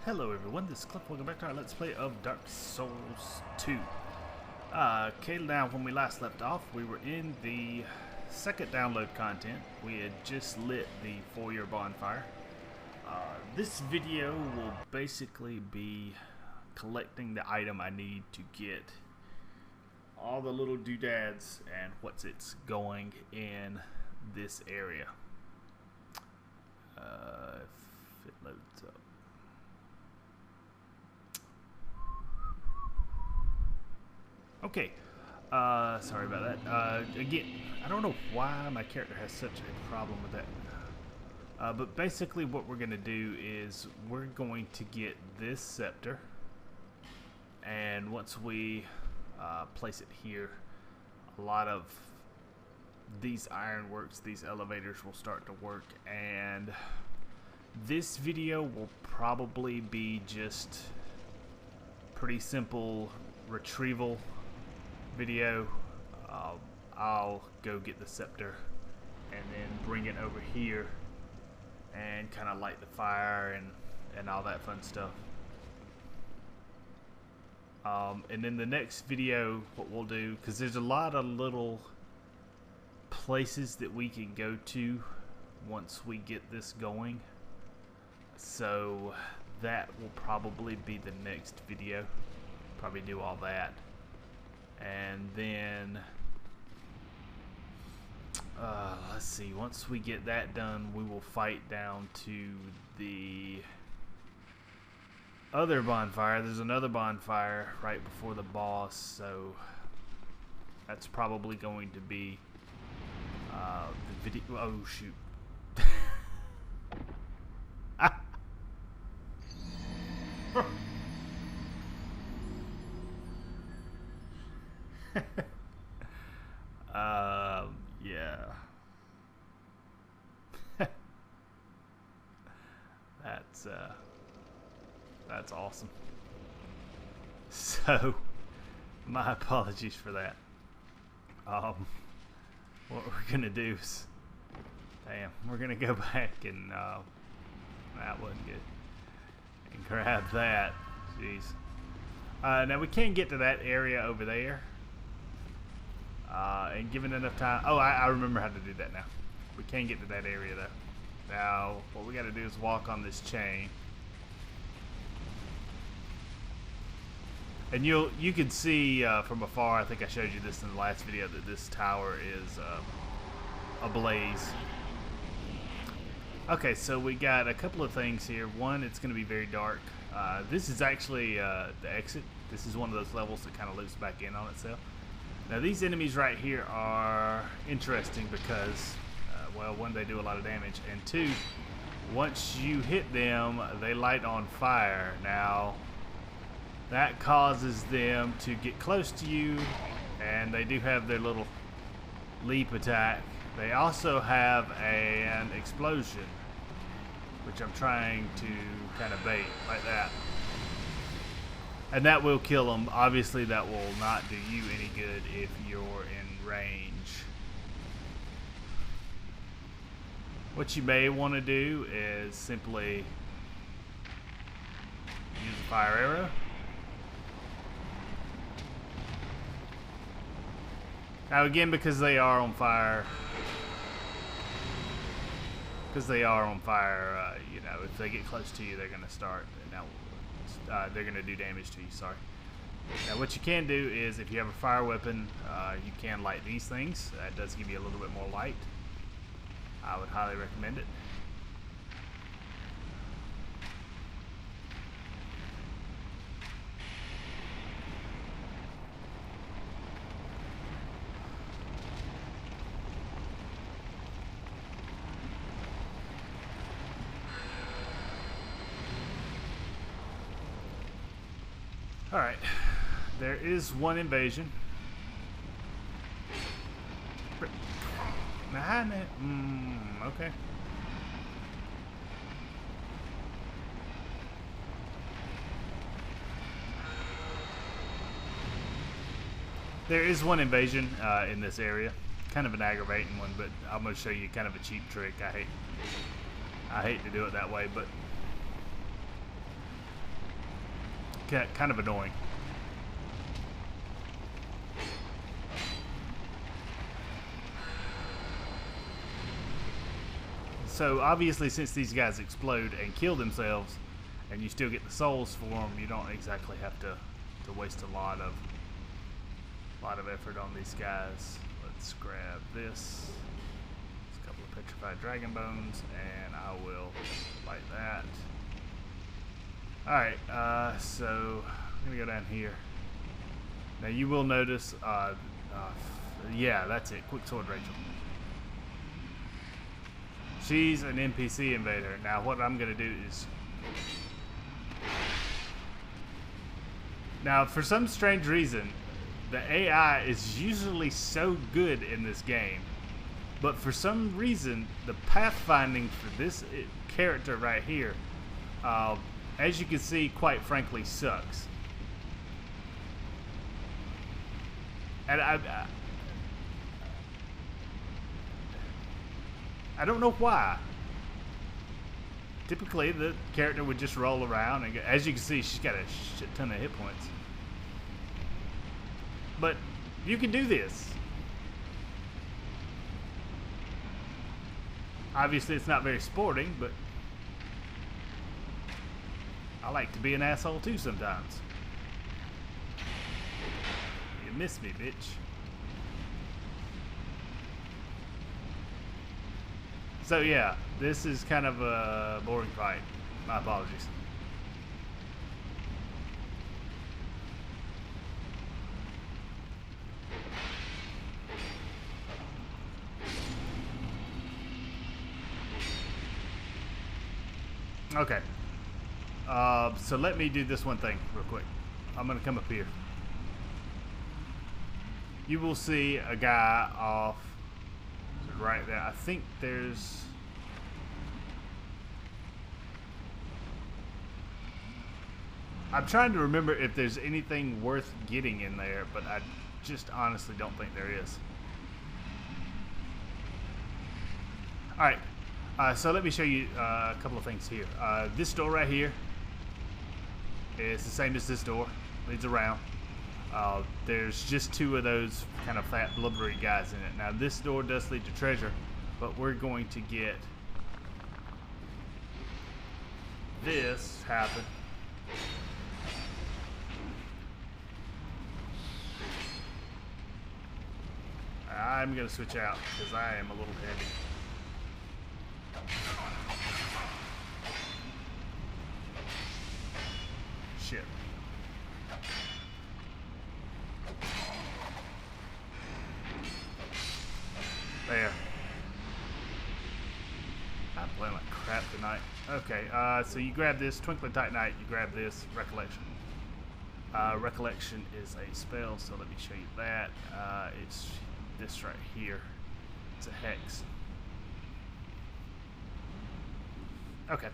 Hello everyone, this is Cliff. Welcome back to our Let's Play of Dark Souls 2. Okay, now when we last left off, we were in the second download content. We had just lit the foyer bonfire. This video will basically be collecting the item I need to get all the little doodads and what's it's going in this area. If it loads up. Okay, sorry about that. Again, I don't know why my character has such a problem with that. But basically what we're going to do is we're going to get this scepter. And once we place it here, a lot of these ironworks, these elevators will start to work. And this video will probably be just pretty simple retrieval video. I'll go get the scepter and then bring it over here and kind of light the fire and all that fun stuff. And then the next video, what we'll do, because there's a lot of little places that we can go to once we get this going, so that will probably be the next video. Probably do all that. And then let's see, once we get that done, we will fight down to the other bonfire. There's another bonfire right before the boss, so that's probably going to be the video. Oh shoot. Yeah. That's awesome. So, my apologies for that. What we're gonna do is, we're gonna go back and that wasn't good, and grab that. Jeez. Now we can't get to that area over there. And given enough time, I remember how to do that now. We can get to that area though. Now what we got to do is walk on this chain, and you can see from afar. I think I showed you this in the last video that this tower is ablaze. Okay, so we got a couple of things here. One, it's going to be very dark. This is actually the exit. This is one of those levels that kind of loops back in on itself. Now these enemies right here are interesting because, well, one, they do a lot of damage, and two, once you hit them, they light on fire. Now, that causes them to get close to you, and they do have their little leap attack. They also have an explosion, which I'm trying to kind of bait, like that. And that will kill them. Obviously, that will not do you any good if you're in range. What you may want to do is simply use a fire arrow. Now again, because they are on fire, you know, if they get close to you, they're going to start. Now, they're going to do damage to you, sorry. Now what you can do is, if you have a fire weapon, you can light these things. That does give you a little bit more light. I would highly recommend it. Alright, there is one invasion. Okay. There is one invasion in this area. Kind of an aggravating one, but I'm going to show you kind of a cheap trick. I hate to do it that way, but kind of annoying. So obviously, since these guys explode and kill themselves, and you still get the souls for them, you don't exactly have to waste a lot of effort on these guys. Let's grab this. A couple of petrified dragon bones, and I will light that. Alright, so I'm gonna go down here. Now you will notice, yeah, that's it. Quick sword Rachel. She's an NPC invader. Now what I'm gonna do is, now for some strange reason, the AI is usually so good in this game, but for some reason the pathfinding for this character right here, as you can see, quite frankly, sucks. And I don't know why. Typically, the character would just roll around, and as you can see, she's got a shit ton of hit points. But you can do this. Obviously, it's not very sporting, but I like to be an asshole too sometimes. You missed me, bitch. So yeah, this is kind of a boring fight. My apologies. Okay. So let me do this one thing real quick. I'm gonna come up here. You will see a guy off right there. I think there's... I'm trying to remember if there's anything worth getting in there, but I just honestly don't think there is. Alright, so let me show you a couple of things here. This door right here is the same as this door. Leads around. There's just two of those kind of fat blubbery guys in it. Now this door does lead to treasure, but we're going to get this happen. I'm going to switch out because I am a little heavy. Shit. There. I'm playing like crap tonight. Okay, so you grab this, Twinkling Titanite, you grab this, Recollection. Recollection is a spell, so let me show you that. It's this right here. It's a hex. Okay,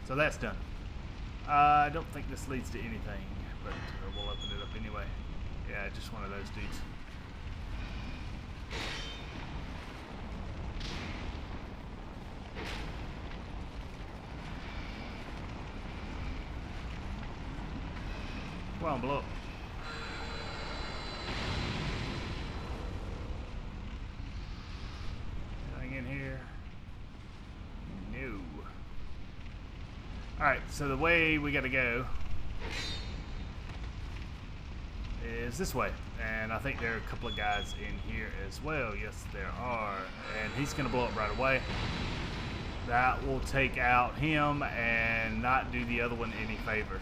so that's done. I don't think this leads to anything, but we'll open it up anyway. Yeah, just one of those dudes. Come on, blow up. Anything in here? No. Alright, so the way we gotta go is this way. And I think there are a couple of guys in here as well. Yes, there are. And he's gonna blow up right away. That will take out him and not do the other one any favors.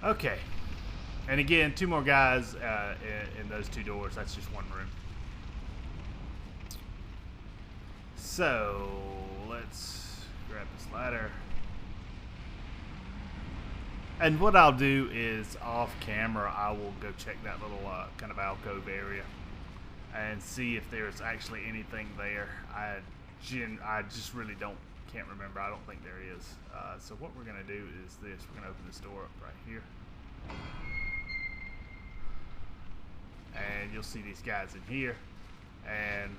Okay, and again, two more guys in those two doors. That's just one room. So let's grab this ladder. And what I'll do is off camera, I will go check that little kind of alcove area and see if there's actually anything there. I just really can't remember. I don't think there is. So what we're gonna do is this. We're gonna open this door up right here, and you'll see these guys in here. and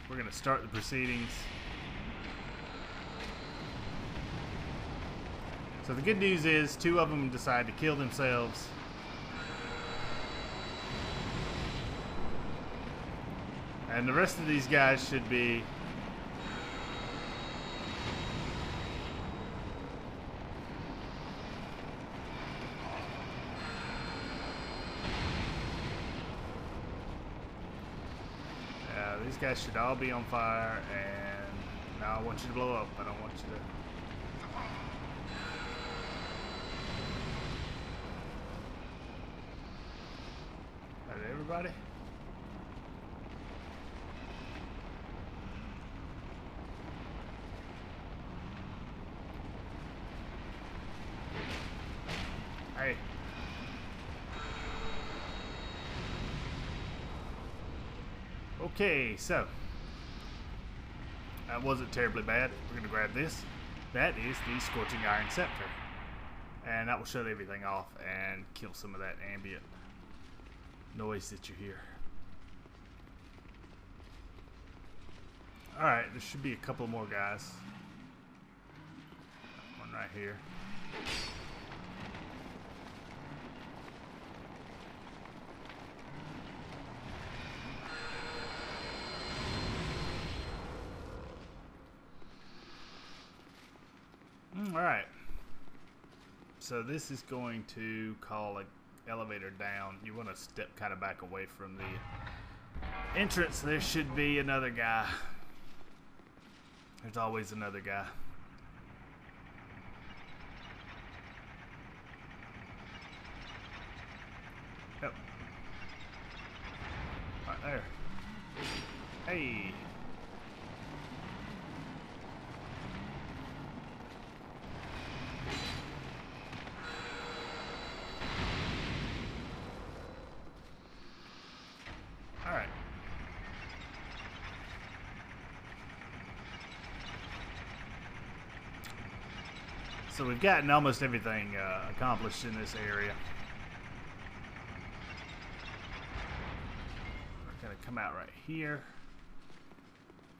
we're going to start the proceedings. So the good news is 2 of them decide to kill themselves. And the rest of these guys should be these guys should all be on fire, and now I want you to blow up. I don't want you to. Is that everybody? Hey. Okay, so that wasn't terribly bad. We're going to grab this. That is the Scorching Iron Scepter. And that will shut everything off and kill some of that ambient noise that you hear. Alright, there should be a couple more guys. One right here. Alright, so this is going to call an elevator down. You want to step kind of back away from the entrance. There should be another guy. There's always another guy. Yep. Right there. Hey. Alright. So we've gotten almost everything accomplished in this area. We're going to come out right here.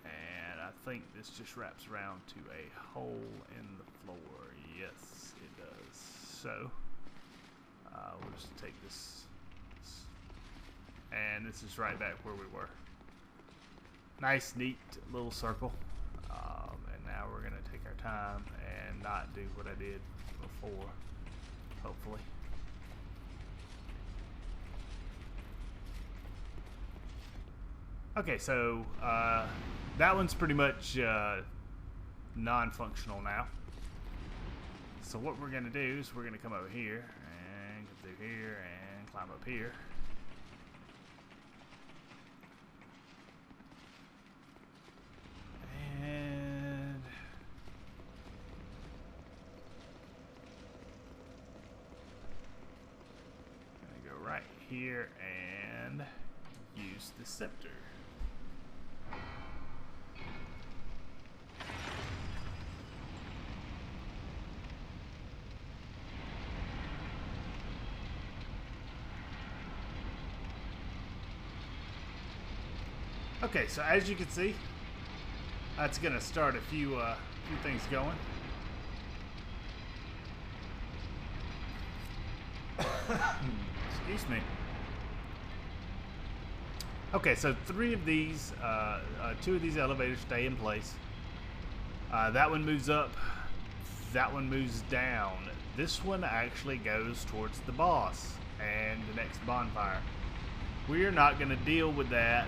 And I think this just wraps around to a hole in the floor. Yes, it does. So, we'll just take this. And this is right back where we were. Nice, neat little circle. And now we're going to take our time and not do what I did before, hopefully. Okay, so that one's pretty much non-functional now. So what we're going to do is we're going to come over here and go through here and climb up here. And I'm gonna go right here and use the scepter. Okay, so as you can see, that's going to start a few things going. Excuse me. Okay, so 3 of these, 2 of these elevators stay in place. That one moves up. That one moves down. This one actually goes towards the boss and the next bonfire. We're not going to deal with that.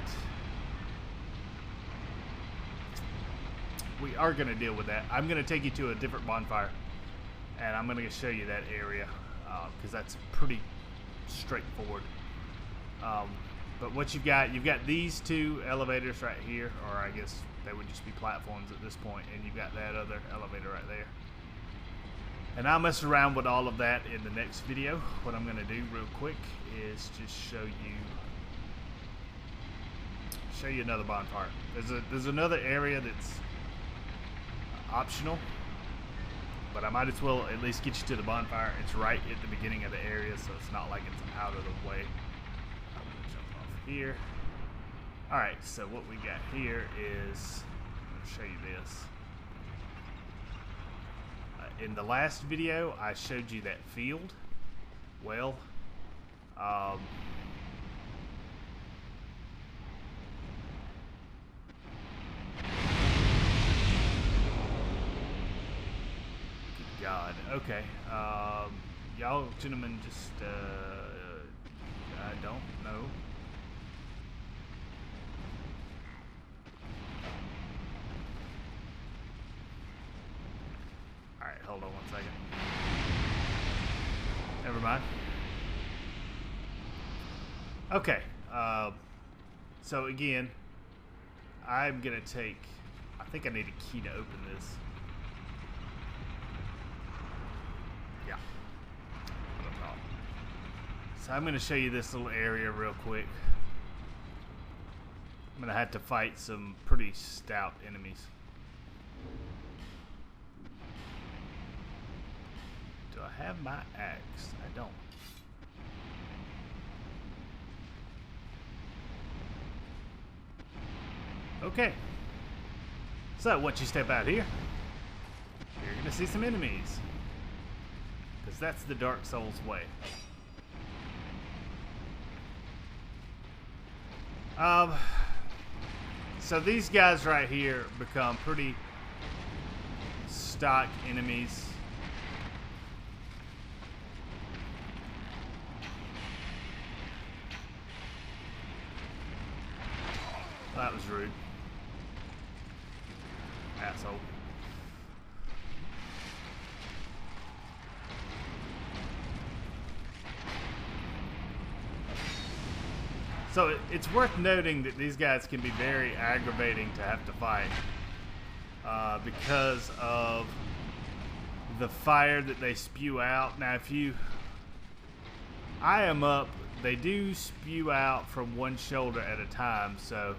We are going to deal with that. I'm going to take you to a different bonfire, and I'm going to show you that area because that's pretty straightforward. But what you've got these 2 elevators right here, or I guess they would just be platforms at this point, and you've got that other elevator right there. And I'll mess around with all of that in the next video. What I'm going to do real quick is just show you another bonfire. There's another area that's optional, but I might as well at least get you to the bonfire. It's right at the beginning of the area, so it's not like it's out of the way. I'm gonna jump off here, Alright, so what we got here is, I'm going to show you this. In the last video, I showed you that field. Well, good God. Okay. Y'all gentlemen just, I don't know. Alright, hold on one second. Never mind. Okay, so again, I'm gonna take, I think I need a key to open this. Yeah. So I'm gonna show you this little area real quick. I'm gonna have to fight some pretty stout enemies. Do I have my axe? I don't. Okay. So once you step out here, you're gonna see some enemies. Because that's the Dark Souls way. So these guys right here become pretty stock enemies. That was rude. Asshole. So it's worth noting that these guys can be very aggravating to have to fight because of the fire that they spew out. Now if you eye them up, they do spew out from one shoulder at a time, so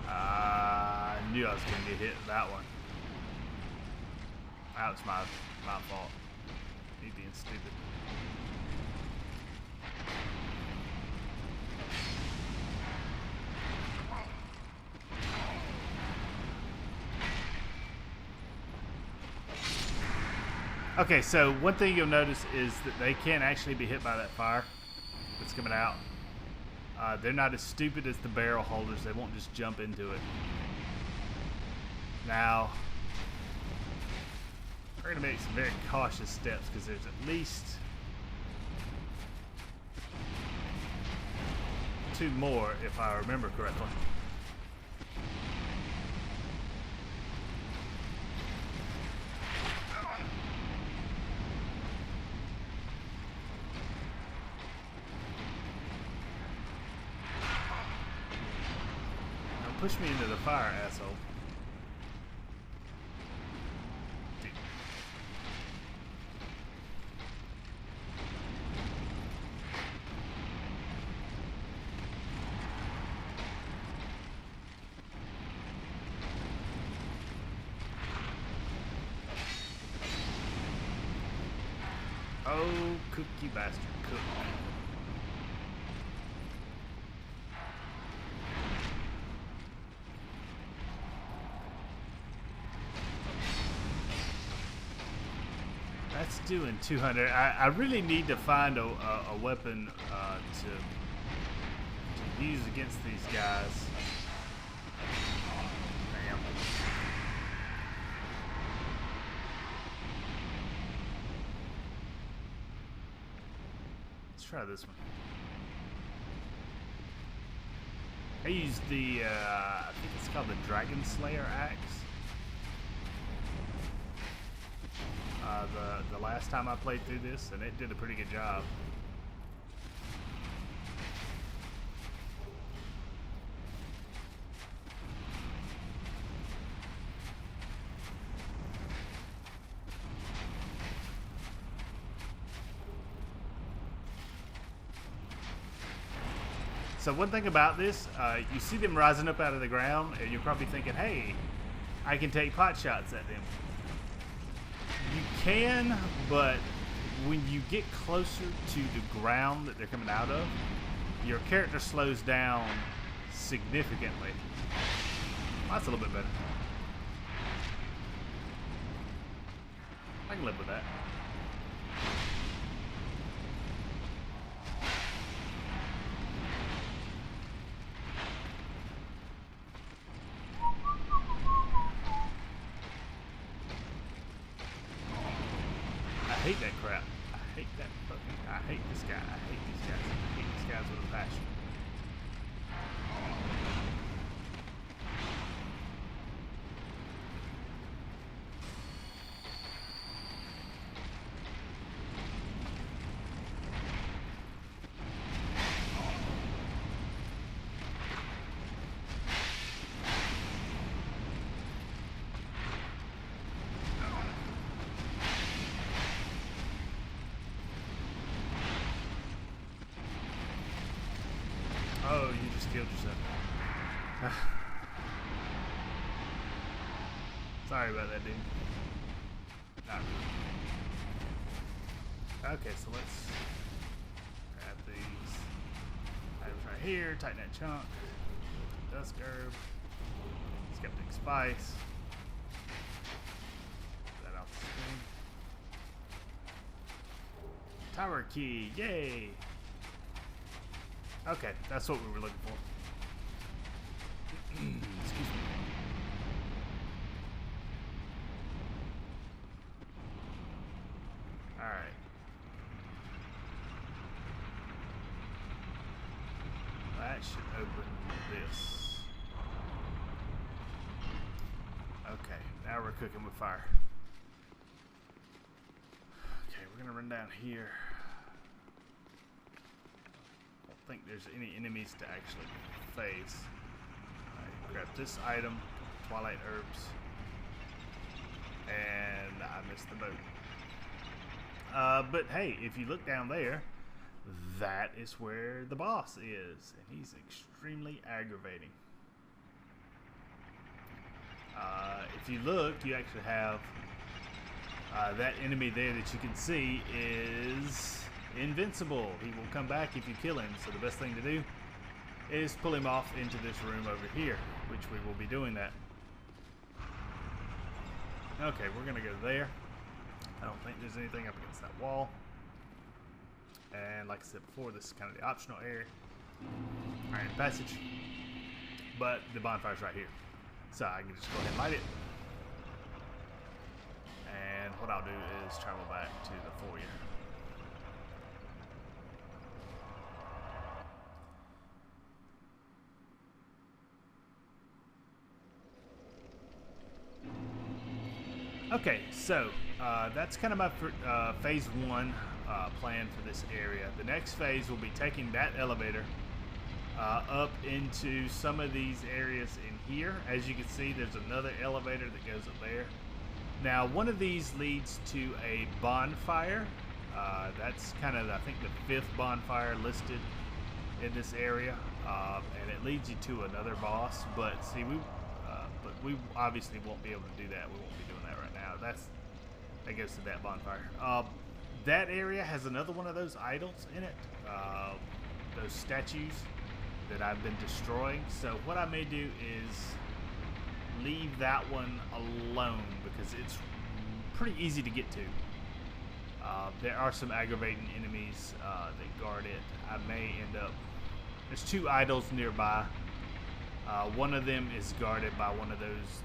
I knew I was going to get hit with that one. That was my fault. Me being stupid. Okay, so one thing you'll notice is that they can't actually be hit by that fire that's coming out. They're not as stupid as the barrel holders. They won't just jump into it. Now, we're going to make some very cautious steps because there's at least 2 more if I remember correctly. Now push me into the fire, asshole. Oh, cookie bastard, cook. That's doing 200. I really need to find a weapon to use against these guys. Damn. Let's try this one. I used the, I think it's called the Dragon Slayer axe. The last time I played through this, and it did a pretty good job. So one thing about this, you see them rising up out of the ground, and you're probably thinking, hey, I can take pot shots at them. You can, but when you get closer to the ground that they're coming out of, your character slows down significantly. That's a little bit better. I can live with that. I hate that crap. I hate that fucking. I hate this guy. I hate these guys. I hate these guys with a passion. Oh, you just killed yourself. Sorry about that, dude. Not really. Okay, so let's grab these items right here. Tighten that chunk. Dusk herb. Skeptic spice. Put that off the screen. Tower key. Yay! Okay, that's what we were looking for. Excuse me. Alright. That should open this. Okay, now we're cooking with fire. Okay, we're gonna run down here. I don't think there's any enemies to actually face. I grab this item, Twilight Herbs, and I missed the boat. But hey, if you look down there, that is where the boss is, and he's extremely aggravating. If you look, you actually have that enemy there that you can see is invincible. He will come back if you kill him, so the best thing to do is pull him off into this room over here, which we will be doing that. Okay, we're gonna go there. I don't think there's anything up against that wall, and like I said before, this is kind of the optional area. Iron passage, but the bonfire's right here, so I can just go ahead and light it, and what I'll do is travel back to the foyer. Okay, so that's kind of my phase one plan for this area. The next phase will be taking that elevator up into some of these areas in here. As you can see, there's another elevator that goes up there. Now, one of these leads to a bonfire. That's kind of, I think, the 5th bonfire listed in this area, and it leads you to another boss. But see, we obviously won't be able to do that. We won't be doing that right now. That goes to that bonfire. That area has another one of those idols in it, those statues that I've been destroying. So what I may do is leave that one alone because it's pretty easy to get to. There are some aggravating enemies that guard it. I may end up... There's 2 idols nearby. One of them is guarded by one of those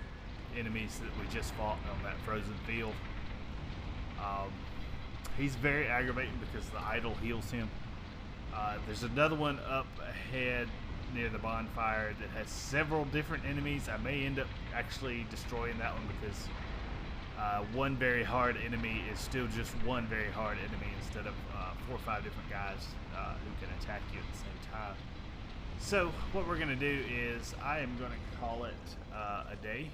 enemies that we just fought on that frozen field. He's very aggravating because the idol heals him. There's another one up ahead near the bonfire that has several different enemies. I may end up actually destroying that one because one very hard enemy is still just one very hard enemy instead of 4 or 5 different guys who can attack you at the same time. So what we're going to do is I am going to call it a day.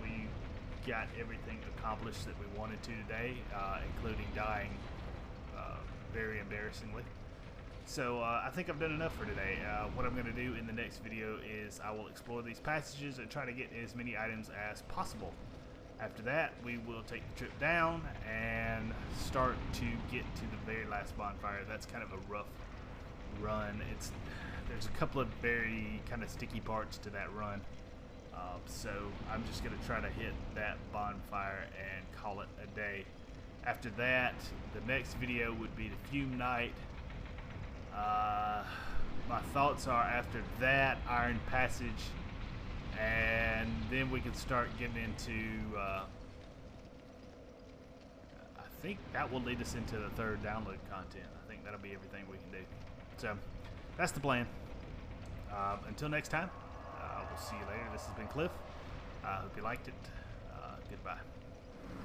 We got everything accomplished that we wanted to today, including dying very embarrassingly. So I think I've done enough for today. What I'm going to do in the next video is I will explore these passages and try to get as many items as possible. After that, we will take the trip down and start to get to the very last bonfire. That's kind of a rough run. There's a couple of very kind of sticky parts to that run. So I'm just going to try to hit that bonfire and call it a day. After that, the next video would be the Fume Night. My thoughts are after that, Iron Passage, and then we can start getting into, I think that will lead us into the third download content. I think that'll be everything we can do. So, that's the plan. Until next time, we'll see you later. This has been Cliff. I hope you liked it. Goodbye.